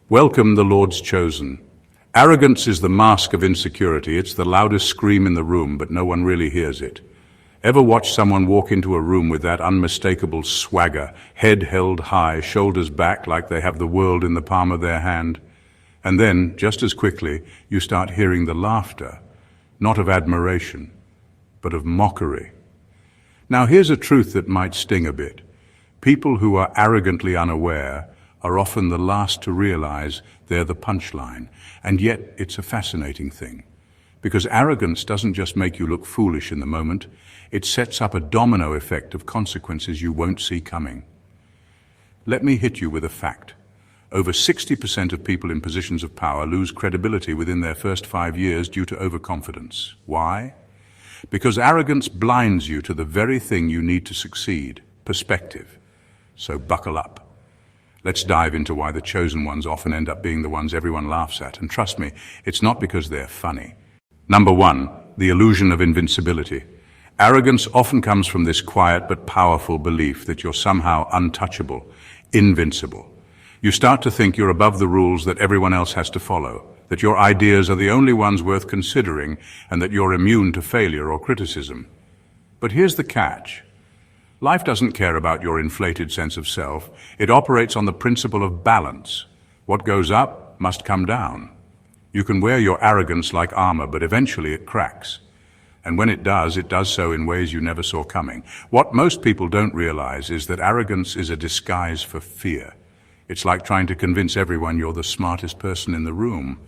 Welcome, the Lord's chosen. Arrogance is the mask of insecurity. It's the loudest scream in the room, but no one really hears it. Ever watch someone walk into a room with that unmistakable swagger, head held high, shoulders back like they have the world in the palm of their hand? And then, just as quickly, you start hearing the laughter, not of admiration, but of mockery. Now here's a truth that might sting a bit. People who are arrogantly unaware are often the last to realize they're the punchline. And yet it's a fascinating thing. Because arrogance doesn't just make you look foolish in the moment, it sets up a domino effect of consequences you won't see coming. Let me hit you with a fact. Over 60% of people in positions of power lose credibility within their first 5 years due to overconfidence. Why? Because arrogance blinds you to the very thing you need to succeed, perspective. So buckle up. Let's dive into why the chosen ones often end up being the ones everyone laughs at. And trust me, it's not because they're funny. Number 1, the illusion of invincibility. Arrogance often comes from this quiet but powerful belief that you're somehow untouchable, invincible. You start to think you're above the rules that everyone else has to follow, that your ideas are the only ones worth considering, and that you're immune to failure or criticism. But here's the catch. Life doesn't care about your inflated sense of self. It operates on the principle of balance. What goes up must come down. You can wear your arrogance like armor, but eventually it cracks. And when it does so in ways you never saw coming. What most people don't realize is that arrogance is a disguise for fear. It's like trying to convince everyone you're the smartest person in the room,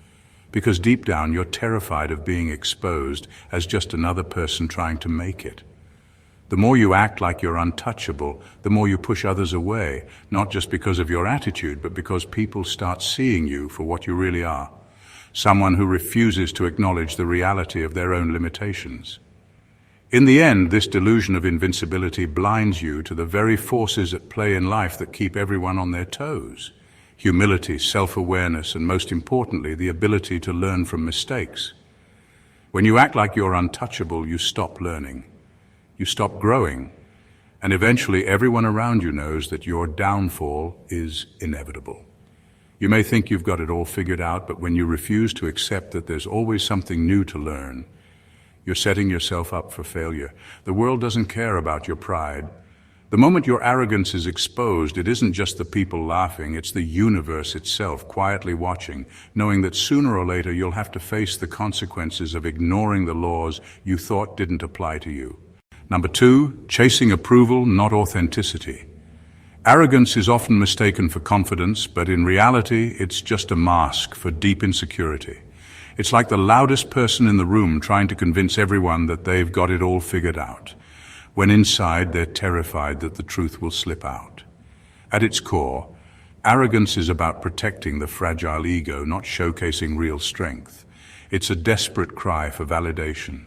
because deep down you're terrified of being exposed as just another person trying to make it. The more you act like you're untouchable, the more you push others away, not just because of your attitude, but because people start seeing you for what you really are. Someone who refuses to acknowledge the reality of their own limitations. In the end, this delusion of invincibility blinds you to the very forces at play in life that keep everyone on their toes. Humility, self-awareness, and most importantly, the ability to learn from mistakes. When you act like you're untouchable, you stop learning. You stop growing, and eventually everyone around you knows that your downfall is inevitable. You may think you've got it all figured out, but when you refuse to accept that there's always something new to learn, you're setting yourself up for failure. The world doesn't care about your pride. The moment your arrogance is exposed, it isn't just the people laughing, it's the universe itself quietly watching, knowing that sooner or later you'll have to face the consequences of ignoring the laws you thought didn't apply to you. Number 2, chasing approval, not authenticity. Arrogance is often mistaken for confidence, but in reality, it's just a mask for deep insecurity. It's like the loudest person in the room trying to convince everyone that they've got it all figured out, when inside they're terrified that the truth will slip out. At its core, arrogance is about protecting the fragile ego, not showcasing real strength. It's a desperate cry for validation,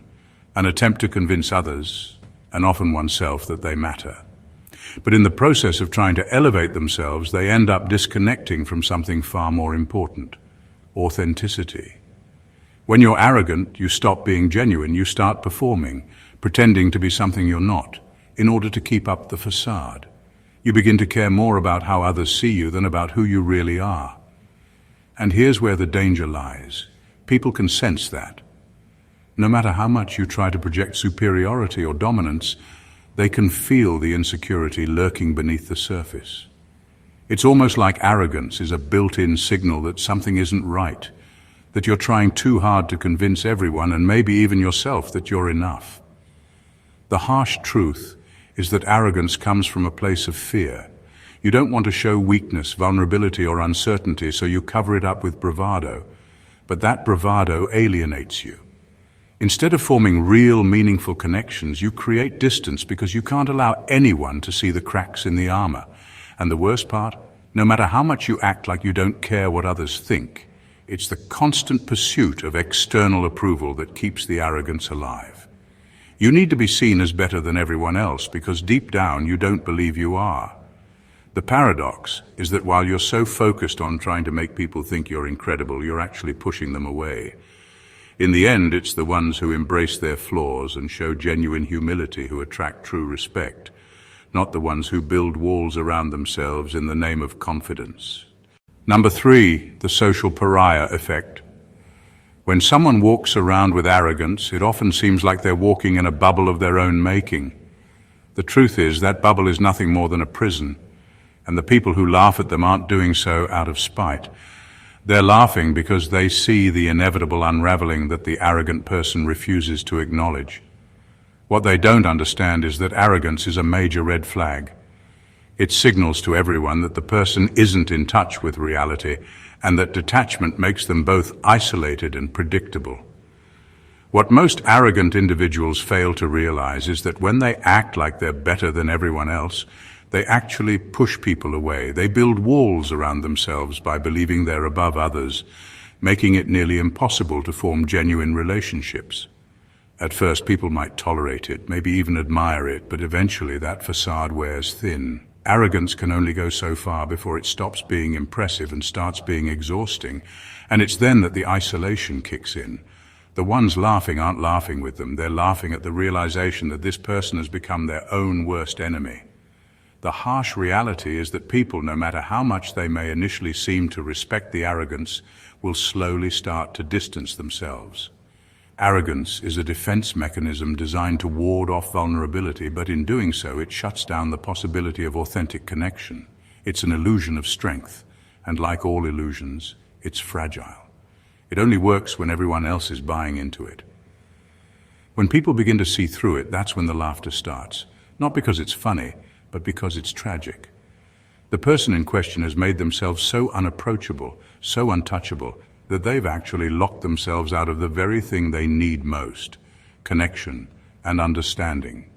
an attempt to convince others, and often oneself, that they matter. But in the process of trying to elevate themselves, they end up disconnecting from something far more important: authenticity. When you're arrogant, you stop being genuine, you start performing, pretending to be something you're not, in order to keep up the facade. You begin to care more about how others see you than about who you really are. And here's where the danger lies. People can sense that. No matter how much you try to project superiority or dominance, they can feel the insecurity lurking beneath the surface. It's almost like arrogance is a built-in signal that something isn't right, that you're trying too hard to convince everyone and maybe even yourself that you're enough. The harsh truth is that arrogance comes from a place of fear. You don't want to show weakness, vulnerability, or uncertainty, so you cover it up with bravado. But that bravado alienates you. Instead of forming real, meaningful connections, you create distance because you can't allow anyone to see the cracks in the armor. And the worst part, no matter how much you act like you don't care what others think, it's the constant pursuit of external approval that keeps the arrogance alive. You need to be seen as better than everyone else because deep down you don't believe you are. The paradox is that while you're so focused on trying to make people think you're incredible, you're actually pushing them away. In the end, it's the ones who embrace their flaws and show genuine humility who attract true respect, not the ones who build walls around themselves in the name of confidence. Number 3, the social pariah effect. When someone walks around with arrogance, it often seems like they're walking in a bubble of their own making. The truth is that bubble is nothing more than a prison, and the people who laugh at them aren't doing so out of spite. They're laughing because they see the inevitable unraveling that the arrogant person refuses to acknowledge. What they don't understand is that arrogance is a major red flag. It signals to everyone that the person isn't in touch with reality, and that detachment makes them both isolated and predictable. What most arrogant individuals fail to realize is that when they act like they're better than everyone else, they actually push people away. They build walls around themselves by believing they're above others, making it nearly impossible to form genuine relationships. At first, people might tolerate it, maybe even admire it, but eventually that facade wears thin. Arrogance can only go so far before it stops being impressive and starts being exhausting, and it's then that the isolation kicks in. The ones laughing aren't laughing with them, they're laughing at the realization that this person has become their own worst enemy. The harsh reality is that people, no matter how much they may initially seem to respect the arrogance, will slowly start to distance themselves. Arrogance is a defense mechanism designed to ward off vulnerability, but in doing so, it shuts down the possibility of authentic connection. It's an illusion of strength, and like all illusions, it's fragile. It only works when everyone else is buying into it. When people begin to see through it, that's when the laughter starts. Not because it's funny, but because it's tragic. The person in question has made themselves so unapproachable, so untouchable, that they've actually locked themselves out of the very thing they need most: connection and understanding.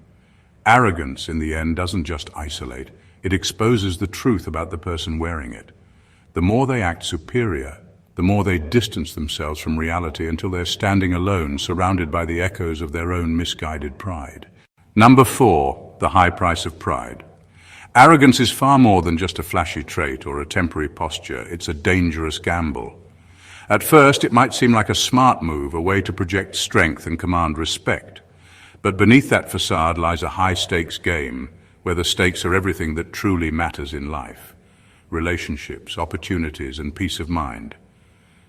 Arrogance, in the end, doesn't just isolate, it exposes the truth about the person wearing it. The more they act superior, the more they distance themselves from reality until they're standing alone, surrounded by the echoes of their own misguided pride. Number 4, the high price of pride. Arrogance is far more than just a flashy trait or a temporary posture. It's a dangerous gamble. At first, it might seem like a smart move, a way to project strength and command respect. But beneath that facade lies a high-stakes game, where the stakes are everything that truly matters in life: relationships, opportunities, and peace of mind.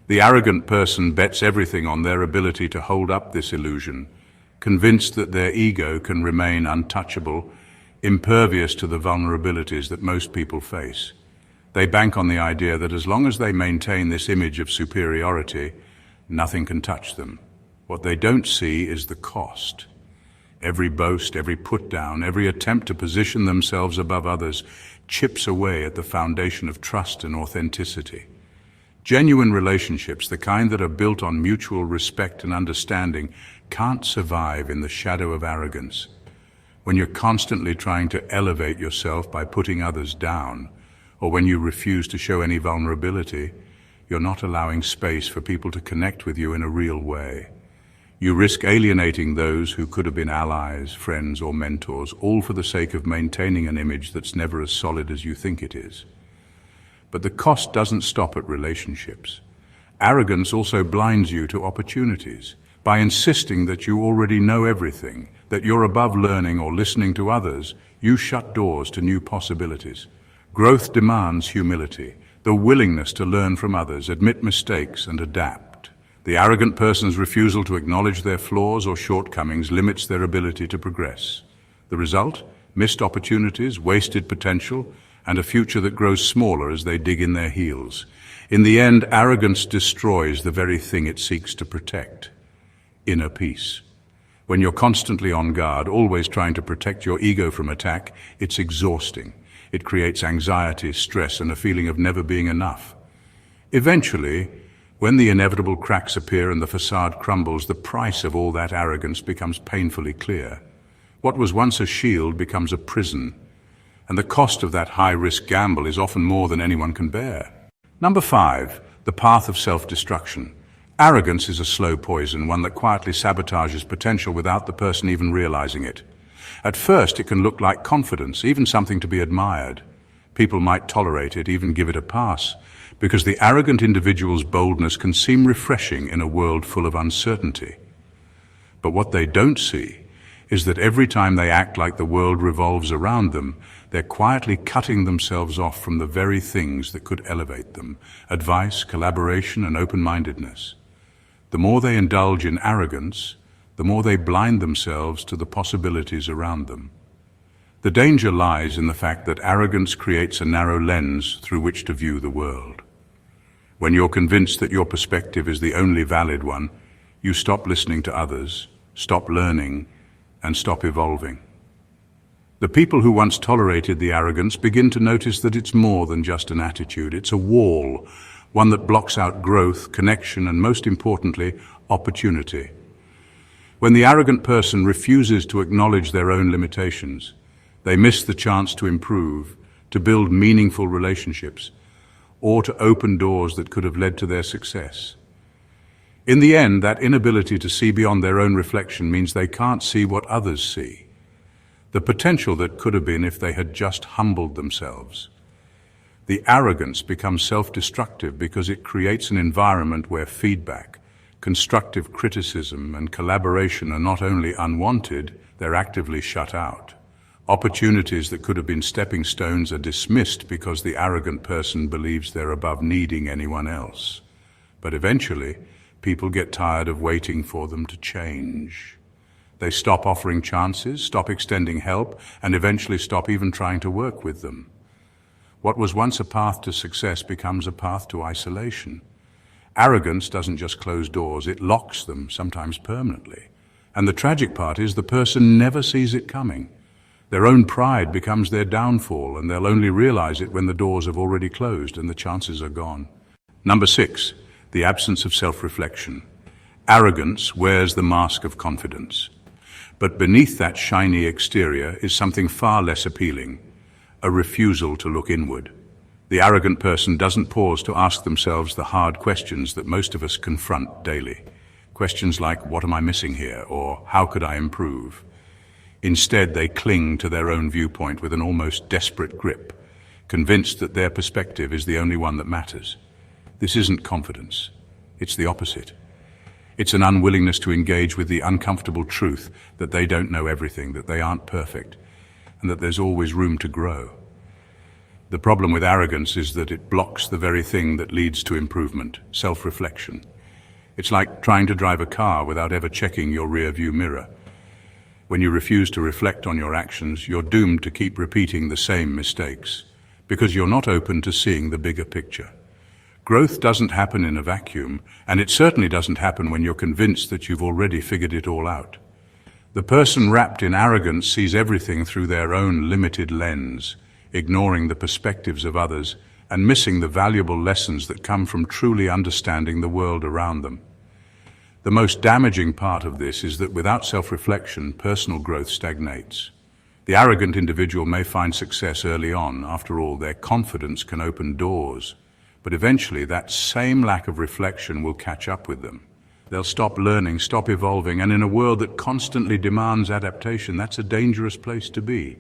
The arrogant person bets everything on their ability to hold up this illusion, convinced that their ego can remain untouchable, impervious to the vulnerabilities that most people face. They bank on the idea that as long as they maintain this image of superiority, nothing can touch them. What they don't see is the cost. Every boast, every put-down, every attempt to position themselves above others chips away at the foundation of trust and authenticity. Genuine relationships, the kind that are built on mutual respect and understanding, can't survive in the shadow of arrogance. When you're constantly trying to elevate yourself by putting others down, or when you refuse to show any vulnerability, you're not allowing space for people to connect with you in a real way. You risk alienating those who could have been allies, friends, or mentors, all for the sake of maintaining an image that's never as solid as you think it is. But the cost doesn't stop at relationships. Arrogance also blinds you to opportunities. By insisting that you already know everything, that you're above learning or listening to others, you shut doors to new possibilities. Growth demands humility, the willingness to learn from others, admit mistakes, and adapt. The arrogant person's refusal to acknowledge their flaws or shortcomings limits their ability to progress. The result? Missed opportunities, wasted potential, and a future that grows smaller as they dig in their heels. In the end, arrogance destroys the very thing it seeks to protect: inner peace. When you're constantly on guard, always trying to protect your ego from attack, it's exhausting. It creates anxiety, stress, and a feeling of never being enough. Eventually, when the inevitable cracks appear and the facade crumbles, the price of all that arrogance becomes painfully clear. What was once a shield becomes a prison, and the cost of that high-risk gamble is often more than anyone can bear. Number 5, the path of self-destruction. Arrogance is a slow poison, one that quietly sabotages potential without the person even realizing it. At first, it can look like confidence, even something to be admired. People might tolerate it, even give it a pass, because the arrogant individual's boldness can seem refreshing in a world full of uncertainty. But what they don't see is that every time they act like the world revolves around them, they're quietly cutting themselves off from the very things that could elevate them: advice, collaboration, and open-mindedness. The more they indulge in arrogance, the more they blind themselves to the possibilities around them. The danger lies in the fact that arrogance creates a narrow lens through which to view the world. When you're convinced that your perspective is the only valid one, you stop listening to others, stop learning, and stop evolving. The people who once tolerated the arrogance begin to notice that it's more than just an attitude. It's a wall, one that blocks out growth, connection, and most importantly, opportunity. When the arrogant person refuses to acknowledge their own limitations, they miss the chance to improve, to build meaningful relationships, or to open doors that could have led to their success. In the end, that inability to see beyond their own reflection means they can't see what others see, the potential that could have been if they had just humbled themselves. The arrogance becomes self-destructive because it creates an environment where feedback, constructive criticism, and collaboration are not only unwanted, they're actively shut out. Opportunities that could have been stepping stones are dismissed because the arrogant person believes they're above needing anyone else. But eventually, people get tired of waiting for them to change. They stop offering chances, stop extending help, and eventually stop even trying to work with them. What was once a path to success becomes a path to isolation. Arrogance doesn't just close doors, it locks them, sometimes permanently. And the tragic part is the person never sees it coming. Their own pride becomes their downfall, and they'll only realize it when the doors have already closed and the chances are gone. Number 6, the absence of self-reflection. Arrogance wears the mask of confidence. But beneath that shiny exterior is something far less appealing: a refusal to look inward. The arrogant person doesn't pause to ask themselves the hard questions that most of us confront daily. Questions like, what am I missing here? Or how could I improve? Instead, they cling to their own viewpoint with an almost desperate grip, convinced that their perspective is the only one that matters. This isn't confidence. It's the opposite. It's an unwillingness to engage with the uncomfortable truth that they don't know everything, that they aren't perfect, and that there's always room to grow. The problem with arrogance is that it blocks the very thing that leads to improvement: self-reflection. It's like trying to drive a car without ever checking your rear-view mirror. When you refuse to reflect on your actions, you're doomed to keep repeating the same mistakes, because you're not open to seeing the bigger picture. Growth doesn't happen in a vacuum, and it certainly doesn't happen when you're convinced that you've already figured it all out. The person wrapped in arrogance sees everything through their own limited lens, ignoring the perspectives of others and missing the valuable lessons that come from truly understanding the world around them. The most damaging part of this is that without self-reflection, personal growth stagnates. The arrogant individual may find success early on. After all, their confidence can open doors. But eventually, that same lack of reflection will catch up with them. They'll stop learning, stop evolving, and in a world that constantly demands adaptation, that's a dangerous place to be.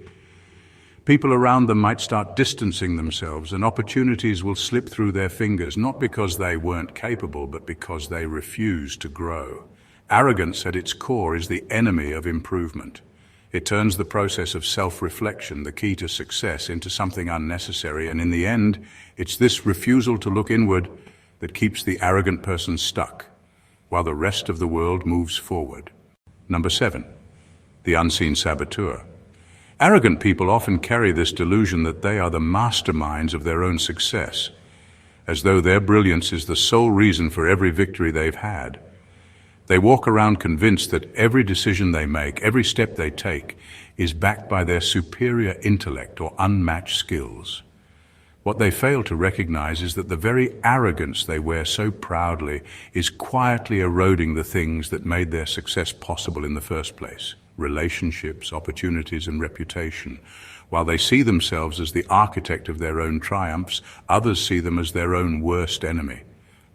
People around them might start distancing themselves, and opportunities will slip through their fingers, not because they weren't capable, but because they refused to grow. Arrogance at its core is the enemy of improvement. It turns the process of self-reflection, the key to success, into something unnecessary, and in the end, it's this refusal to look inward that keeps the arrogant person stuck, while the rest of the world moves forward. Number 7, the unseen saboteur. Arrogant people often carry this delusion that they are the masterminds of their own success, as though their brilliance is the sole reason for every victory they've had. They walk around convinced that every decision they make, every step they take, is backed by their superior intellect or unmatched skills. What they fail to recognize is that the very arrogance they wear so proudly is quietly eroding the things that made their success possible in the first place: relationships, opportunities, and reputation. While they see themselves as the architect of their own triumphs, others see them as their own worst enemy.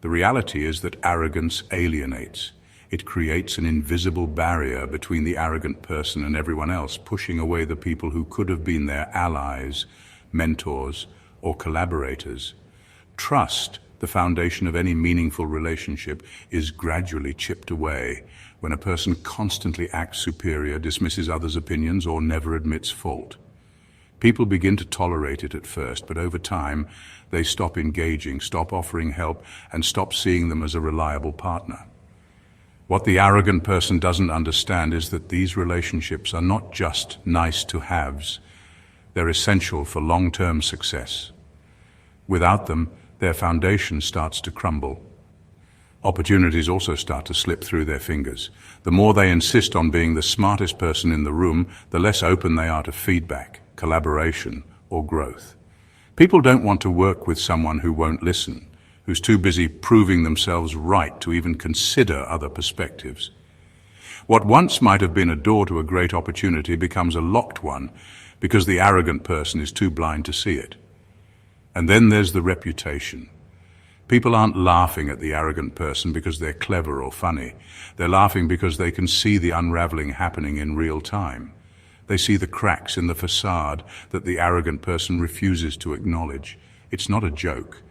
The reality is that arrogance alienates. It creates an invisible barrier between the arrogant person and everyone else, pushing away the people who could have been their allies, mentors, or collaborators. Trust the foundation of any meaningful relationship, is gradually chipped away when a person constantly acts superior, dismisses others' opinions, or never admits fault. People begin to tolerate it at first, but over time, they stop engaging, stop offering help, and stop seeing them as a reliable partner. What the arrogant person doesn't understand is that these relationships are not just nice-to-haves. They're essential for long-term success. Without them, their foundation starts to crumble. Opportunities also start to slip through their fingers. The more they insist on being the smartest person in the room, the less open they are to feedback, collaboration, or growth. People don't want to work with someone who won't listen, who's too busy proving themselves right to even consider other perspectives. What once might have been a door to a great opportunity becomes a locked one because the arrogant person is too blind to see it. And then there's the reputation. People aren't laughing at the arrogant person because they're clever or funny. They're laughing because they can see the unraveling happening in real time. They see the cracks in the facade that the arrogant person refuses to acknowledge. It's not a joke.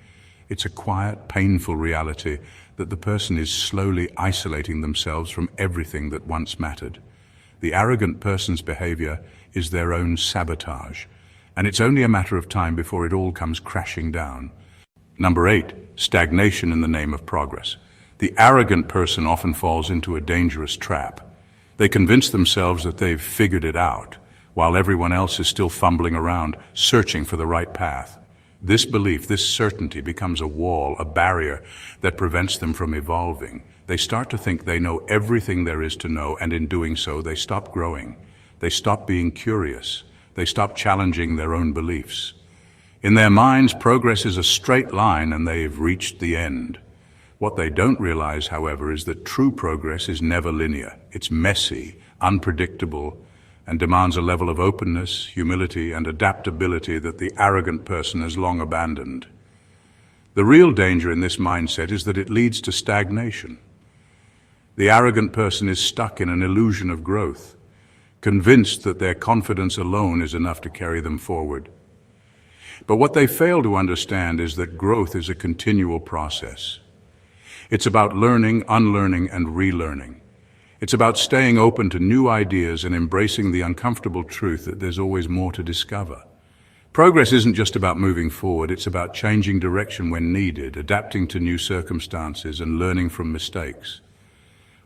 It's a quiet, painful reality that the person is slowly isolating themselves from everything that once mattered. The arrogant person's behavior is their own sabotage, and it's only a matter of time before it all comes crashing down. Number 8, stagnation in the name of progress. The arrogant person often falls into a dangerous trap. They convince themselves that they've figured it out, while everyone else is still fumbling around, searching for the right path. This belief, this certainty, becomes a wall, a barrier that prevents them from evolving. They start to think they know everything there is to know, and in doing so, they stop growing. They stop being curious. They stop challenging their own beliefs. In their minds, progress is a straight line and they've reached the end. What they don't realize, however, is that true progress is never linear. It's messy, unpredictable, and demands a level of openness, humility, and adaptability that the arrogant person has long abandoned. The real danger in this mindset is that it leads to stagnation. The arrogant person is stuck in an illusion of growth, convinced that their confidence alone is enough to carry them forward. But what they fail to understand is that growth is a continual process. It's about learning, unlearning, and relearning. It's about staying open to new ideas and embracing the uncomfortable truth that there's always more to discover. Progress isn't just about moving forward, it's about changing direction when needed, adapting to new circumstances, and learning from mistakes.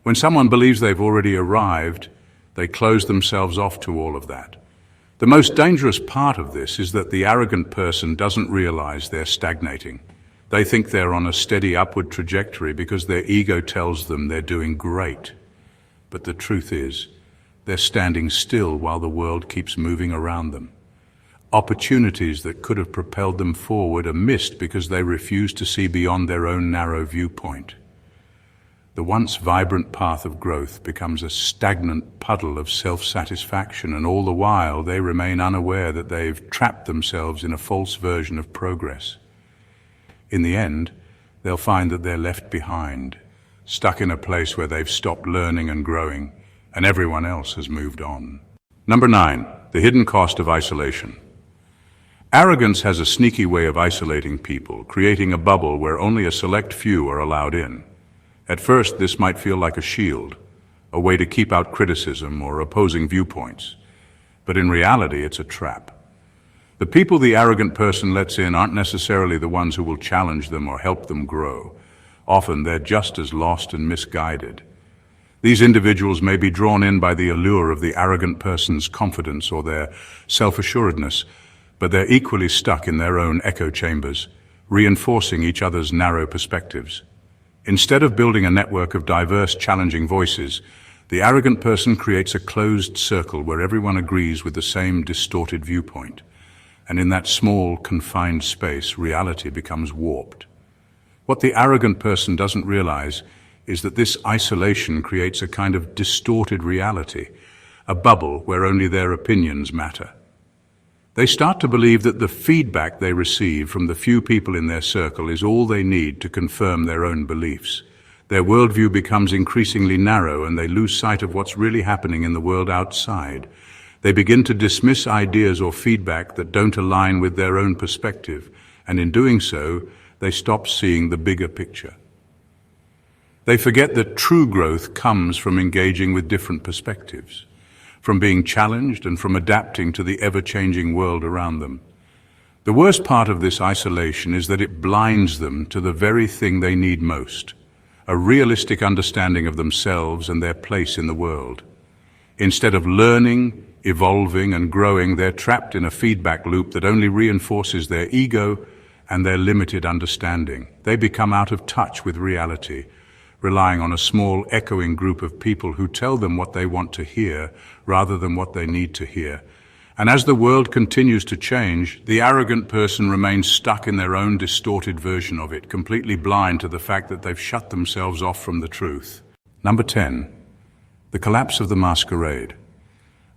When someone believes they've already arrived, they close themselves off to all of that. The most dangerous part of this is that the arrogant person doesn't realize they're stagnating. They think they're on a steady upward trajectory because their ego tells them they're doing great. But the truth is, they're standing still while the world keeps moving around them. Opportunities that could have propelled them forward are missed because they refuse to see beyond their own narrow viewpoint. The once vibrant path of growth becomes a stagnant puddle of self-satisfaction, and all the while they remain unaware that they've trapped themselves in a false version of progress. In the end, they'll find that they're left behind, stuck in a place where they've stopped learning and growing, and everyone else has moved on. Number 9, the hidden cost of isolation. Arrogance has a sneaky way of isolating people, creating a bubble where only a select few are allowed in. At first, this might feel like a shield, a way to keep out criticism or opposing viewpoints. But in reality, it's a trap. The people the arrogant person lets in aren't necessarily the ones who will challenge them or help them grow. Often, they're just as lost and misguided. These individuals may be drawn in by the allure of the arrogant person's confidence or their self-assuredness, but they're equally stuck in their own echo chambers, reinforcing each other's narrow perspectives. Instead of building a network of diverse, challenging voices, the arrogant person creates a closed circle where everyone agrees with the same distorted viewpoint. And in that small, confined space, reality becomes warped. What the arrogant person doesn't realize is that this isolation creates a kind of distorted reality, a bubble where only their opinions matter. They start to believe that the feedback they receive from the few people in their circle is all they need to confirm their own beliefs. Their worldview becomes increasingly narrow, and they lose sight of what's really happening in the world outside. They begin to dismiss ideas or feedback that don't align with their own perspective, and in doing so, They stop seeing the bigger picture. They forget that true growth comes from engaging with different perspectives, from being challenged and from adapting to the ever-changing world around them. The worst part of this isolation is that it blinds them to the very thing they need most, a realistic understanding of themselves and their place in the world. Instead of learning, evolving, and growing, they're trapped in a feedback loop that only reinforces their ego and their limited understanding. They become out of touch with reality, relying on a small, echoing group of people who tell them what they want to hear rather than what they need to hear. And as the world continues to change, the arrogant person remains stuck in their own distorted version of it, completely blind to the fact that they've shut themselves off from the truth. Number 10. The collapse of the masquerade.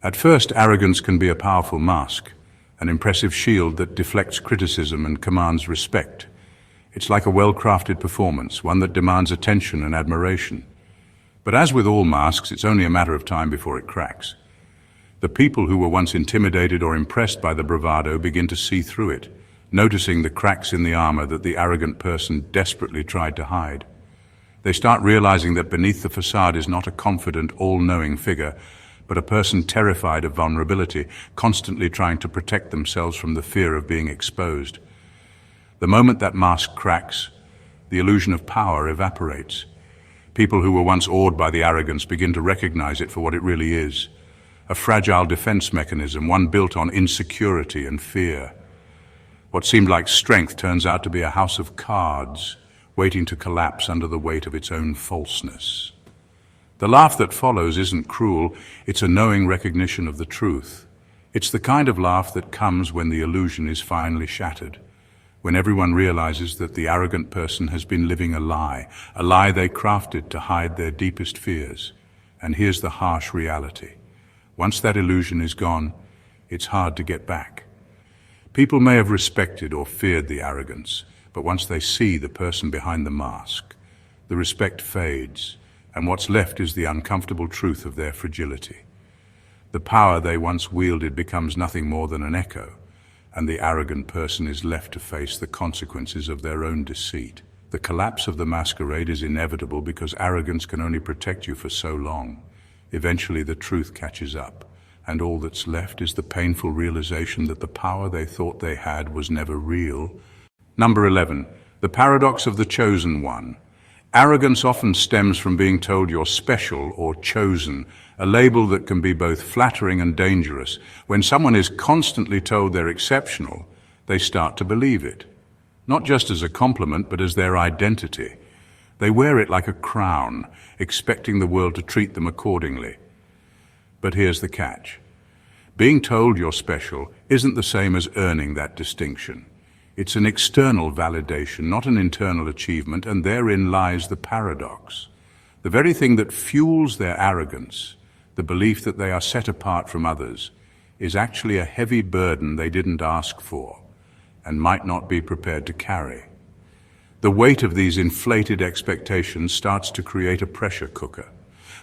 At first, arrogance can be a powerful mask, an impressive shield that deflects criticism and commands respect. It's like a well-crafted performance, one that demands attention and admiration. But as with all masks, it's only a matter of time before it cracks. The people who were once intimidated or impressed by the bravado begin to see through it, noticing the cracks in the armor that the arrogant person desperately tried to hide. They start realizing that beneath the facade is not a confident, all-knowing figure, but a person terrified of vulnerability, constantly trying to protect themselves from the fear of being exposed. The moment that mask cracks, the illusion of power evaporates. People who were once awed by the arrogance begin to recognize it for what it really is, a fragile defense mechanism, one built on insecurity and fear. What seemed like strength turns out to be a house of cards, waiting to collapse under the weight of its own falseness. The laugh that follows isn't cruel, it's a knowing recognition of the truth. It's the kind of laugh that comes when the illusion is finally shattered, when everyone realizes that the arrogant person has been living a lie they crafted to hide their deepest fears. And here's the harsh reality. Once that illusion is gone, it's hard to get back. People may have respected or feared the arrogance, but once they see the person behind the mask, the respect fades, and what's left is the uncomfortable truth of their fragility. The power they once wielded becomes nothing more than an echo, and the arrogant person is left to face the consequences of their own deceit. The collapse of the masquerade is inevitable because arrogance can only protect you for so long. Eventually the truth catches up, and all that's left is the painful realization that the power they thought they had was never real. Number 11. The paradox of the chosen one. Arrogance often stems from being told you're special or chosen, a label that can be both flattering and dangerous. When someone is constantly told they're exceptional, they start to believe it. Not just as a compliment, but as their identity. They wear it like a crown, expecting the world to treat them accordingly. But here's the catch. Being told you're special isn't the same as earning that distinction. It's an external validation, not an internal achievement, and therein lies the paradox. The very thing that fuels their arrogance, the belief that they are set apart from others, is actually a heavy burden they didn't ask for and might not be prepared to carry. The weight of these inflated expectations starts to create a pressure cooker.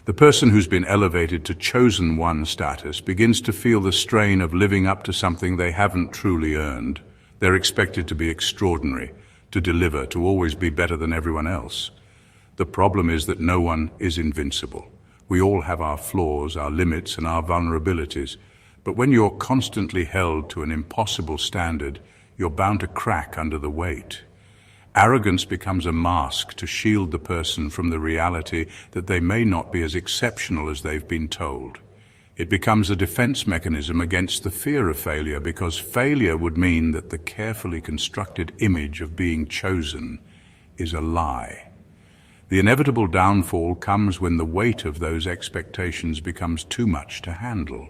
The person who's been elevated to chosen one status begins to feel the strain of living up to something they haven't truly earned. They're expected to be extraordinary, to deliver, to always be better than everyone else. The problem is that no one is invincible. We all have our flaws, our limits, and our vulnerabilities. But when you're constantly held to an impossible standard, you're bound to crack under the weight. Arrogance becomes a mask to shield the person from the reality that they may not be as exceptional as they've been told. It becomes a defense mechanism against the fear of failure, because failure would mean that the carefully constructed image of being chosen is a lie. The inevitable downfall comes when the weight of those expectations becomes too much to handle.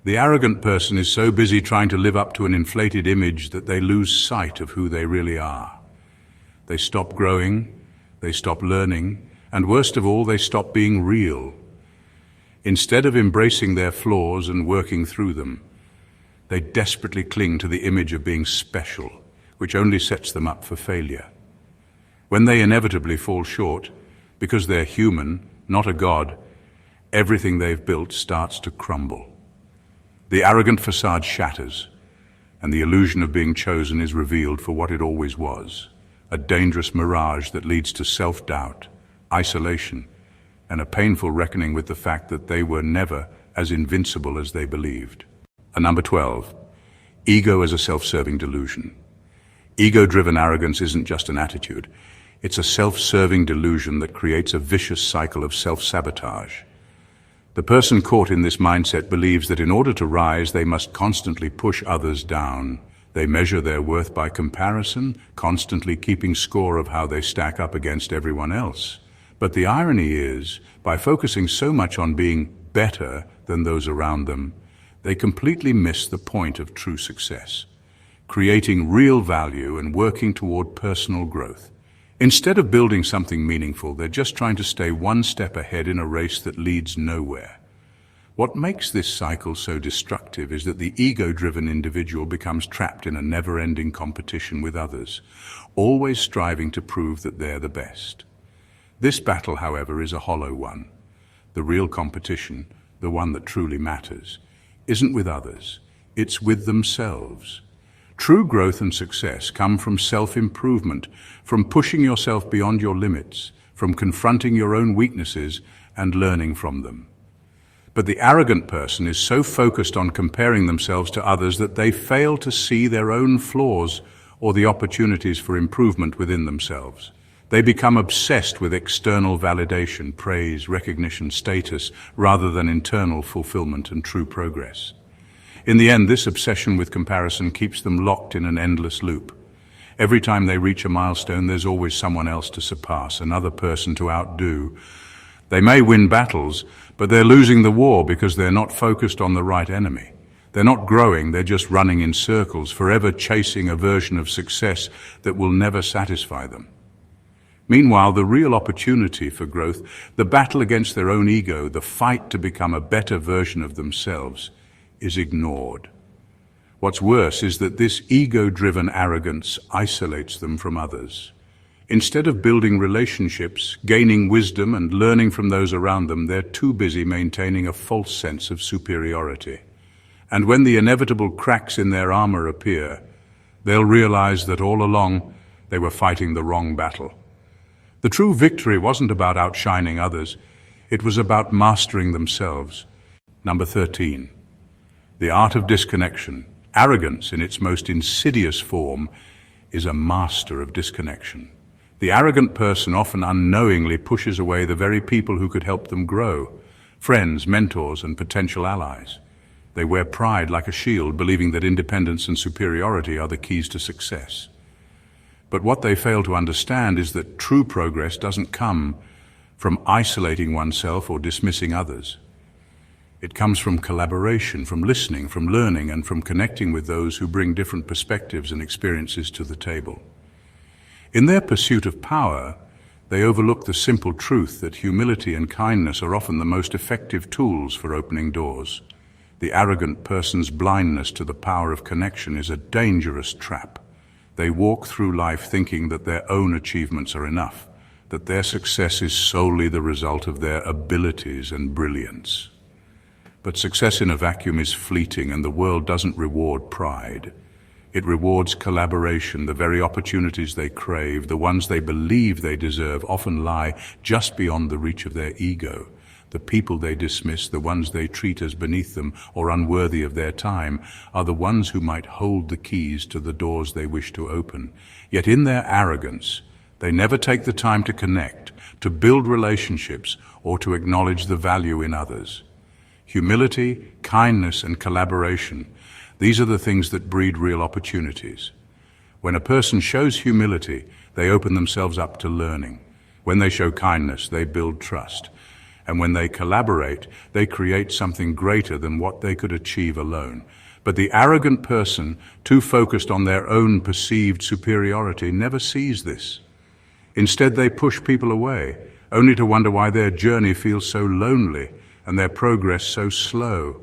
The arrogant person is so busy trying to live up to an inflated image that they lose sight of who they really are. They stop growing, they stop learning, and worst of all, they stop being real. Instead of embracing their flaws and working through them, they desperately cling to the image of being special, which only sets them up for failure. When they inevitably fall short, because they're human, not a god, everything they've built starts to crumble. The arrogant facade shatters, and the illusion of being chosen is revealed for what it always was, a dangerous mirage that leads to self-doubt, isolation, and a painful reckoning with the fact that they were never as invincible as they believed. Number 12, ego as a self-serving delusion. Ego-driven arrogance isn't just an attitude. It's a self-serving delusion that creates a vicious cycle of self-sabotage. The person caught in this mindset believes that in order to rise, they must constantly push others down. They measure their worth by comparison, constantly keeping score of how they stack up against everyone else. But the irony is, by focusing so much on being better than those around them, they completely miss the point of true success, creating real value and working toward personal growth. Instead of building something meaningful, they're just trying to stay one step ahead in a race that leads nowhere. What makes this cycle so destructive is that the ego-driven individual becomes trapped in a never-ending competition with others, always striving to prove that they're the best. This battle, however, is a hollow one. The real competition, the one that truly matters, isn't with others, it's with themselves. True growth and success come from self-improvement, from pushing yourself beyond your limits, from confronting your own weaknesses and learning from them. But the arrogant person is so focused on comparing themselves to others that they fail to see their own flaws or the opportunities for improvement within themselves. They become obsessed with external validation, praise, recognition, status, rather than internal fulfillment and true progress. In the end, this obsession with comparison keeps them locked in an endless loop. Every time they reach a milestone, there's always someone else to surpass, another person to outdo. They may win battles, but they're losing the war because they're not focused on the right enemy. They're not growing, they're just running in circles, forever chasing a version of success that will never satisfy them. Meanwhile, the real opportunity for growth, the battle against their own ego, the fight to become a better version of themselves, is ignored. What's worse is that this ego-driven arrogance isolates them from others. Instead of building relationships, gaining wisdom, and learning from those around them, they're too busy maintaining a false sense of superiority. And when the inevitable cracks in their armor appear, they'll realize that all along they were fighting the wrong battle. The true victory wasn't about outshining others, it was about mastering themselves. Number 13. The art of disconnection. Arrogance, in its most insidious form, is a master of disconnection. The arrogant person often unknowingly pushes away the very people who could help them grow, friends, mentors, and potential allies. They wear pride like a shield, believing that independence and superiority are the keys to success. But what they fail to understand is that true progress doesn't come from isolating oneself or dismissing others. It comes from collaboration, from listening, from learning, and from connecting with those who bring different perspectives and experiences to the table. In their pursuit of power, they overlook the simple truth that humility and kindness are often the most effective tools for opening doors. The arrogant person's blindness to the power of connection is a dangerous trap. They walk through life thinking that their own achievements are enough, that their success is solely the result of their abilities and brilliance. But success in a vacuum is fleeting, and the world doesn't reward pride. It rewards collaboration. The very opportunities they crave, the ones they believe they deserve, often lie just beyond the reach of their ego. The people they dismiss, the ones they treat as beneath them or unworthy of their time, are the ones who might hold the keys to the doors they wish to open. Yet in their arrogance, they never take the time to connect, to build relationships, or to acknowledge the value in others. Humility, kindness, and collaboration, these are the things that breed real opportunities. When a person shows humility, they open themselves up to learning. When they show kindness, they build trust. And when they collaborate, they create something greater than what they could achieve alone. But the arrogant person, too focused on their own perceived superiority, never sees this. Instead, they push people away, only to wonder why their journey feels so lonely and their progress so slow.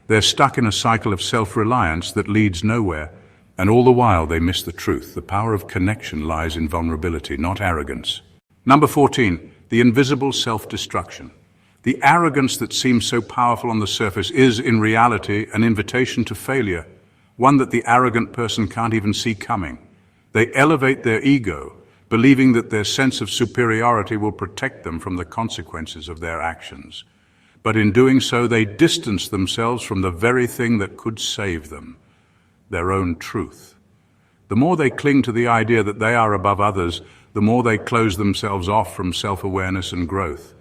They're stuck in a cycle of self-reliance that leads nowhere, and all the while they miss the truth. The power of connection lies in vulnerability, not arrogance. Number 14, the invisible self-destruction. The arrogance that seems so powerful on the surface is, in reality, an invitation to failure, one that the arrogant person can't even see coming. They elevate their ego, believing that their sense of superiority will protect them from the consequences of their actions. But in doing so, they distance themselves from the very thing that could save them, their own truth. The more they cling to the idea that they are above others, the more they close themselves off from self-awareness and growth.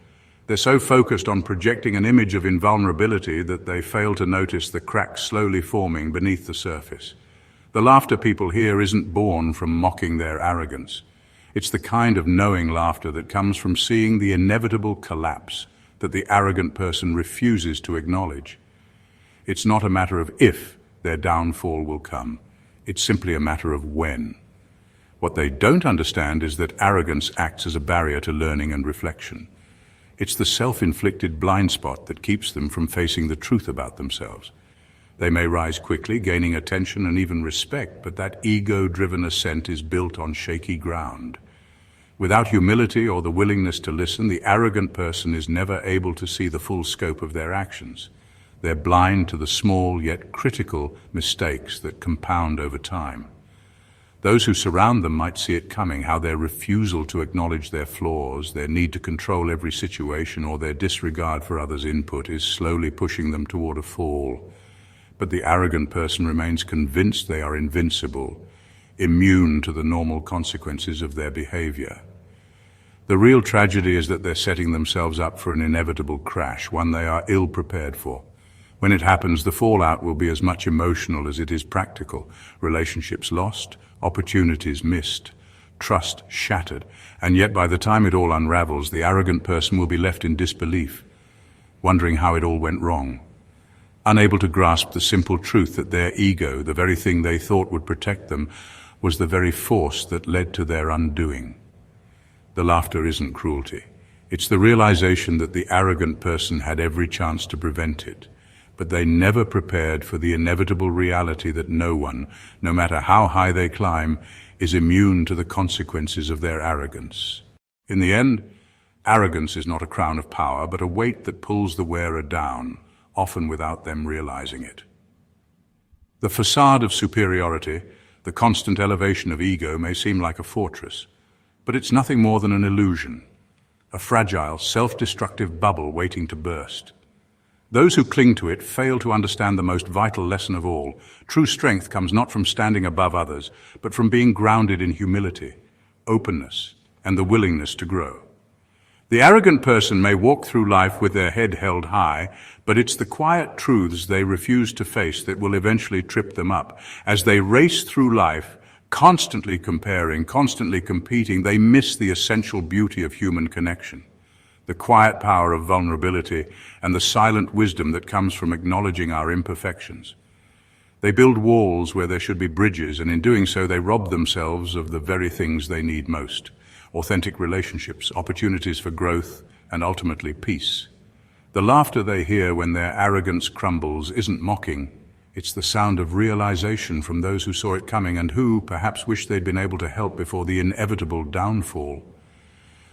They're so focused on projecting an image of invulnerability that they fail to notice the cracks slowly forming beneath the surface. The laughter people hear isn't born from mocking their arrogance. It's the kind of knowing laughter that comes from seeing the inevitable collapse that the arrogant person refuses to acknowledge. It's not a matter of if their downfall will come. It's simply a matter of when. What they don't understand is that arrogance acts as a barrier to learning and reflection. It's the self-inflicted blind spot that keeps them from facing the truth about themselves. They may rise quickly, gaining attention and even respect, but that ego-driven ascent is built on shaky ground. Without humility or the willingness to listen, the arrogant person is never able to see the full scope of their actions. They're blind to the small yet critical mistakes that compound over time. Those who surround them might see it coming, how their refusal to acknowledge their flaws, their need to control every situation, or their disregard for others' input is slowly pushing them toward a fall. But the arrogant person remains convinced they are invincible, immune to the normal consequences of their behavior. The real tragedy is that they're setting themselves up for an inevitable crash, one they are ill-prepared for. When it happens, the fallout will be as much emotional as it is practical. Relationships lost, opportunities missed, trust shattered, and yet by the time it all unravels, the arrogant person will be left in disbelief, wondering how it all went wrong, unable to grasp the simple truth that their ego, the very thing they thought would protect them, was the very force that led to their undoing. The laughter isn't cruelty. It's the realization that the arrogant person had every chance to prevent it, but they never prepared for the inevitable reality that no one, no matter how high they climb, is immune to the consequences of their arrogance. In the end, arrogance is not a crown of power, but a weight that pulls the wearer down, often without them realizing it. The facade of superiority, the constant elevation of ego, may seem like a fortress, but it's nothing more than an illusion, a fragile, self-destructive bubble waiting to burst. Those who cling to it fail to understand the most vital lesson of all. True strength comes not from standing above others, but from being grounded in humility, openness, and the willingness to grow. The arrogant person may walk through life with their head held high, but it's the quiet truths they refuse to face that will eventually trip them up. As they race through life, constantly comparing, constantly competing, they miss the essential beauty of human connection, the quiet power of vulnerability, and the silent wisdom that comes from acknowledging our imperfections. They build walls where there should be bridges, and in doing so they rob themselves of the very things they need most: authentic relationships, opportunities for growth, and ultimately peace. The laughter they hear when their arrogance crumbles isn't mocking. It's the sound of realization from those who saw it coming and who perhaps wish they'd been able to help before the inevitable downfall.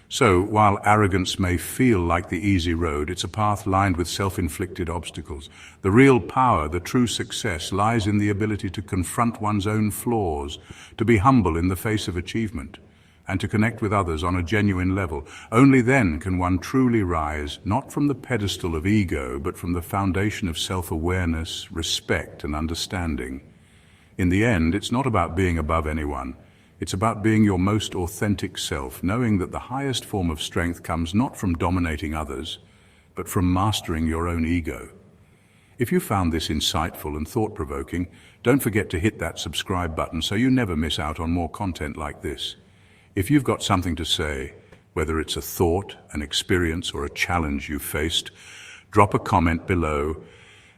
So, while arrogance may feel like the easy road, it's a path lined with self-inflicted obstacles. The real power, the true success, lies in the ability to confront one's own flaws, to be humble in the face of achievement, and to connect with others on a genuine level. Only then can one truly rise, not from the pedestal of ego, but from the foundation of self-awareness, respect, and understanding. In the end, it's not about being above anyone. It's about being your most authentic self, knowing that the highest form of strength comes not from dominating others, but from mastering your own ego. If you found this insightful and thought-provoking, don't forget to hit that subscribe button so you never miss out on more content like this. If you've got something to say, whether it's a thought, an experience, or a challenge you've faced, drop a comment below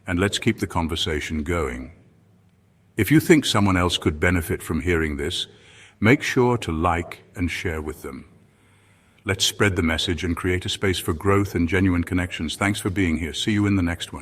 and let's keep the conversation going. If you think someone else could benefit from hearing this, make sure to like and share with them. Let's spread the message and create a space for growth and genuine connections. Thanks for being here. See you in the next one.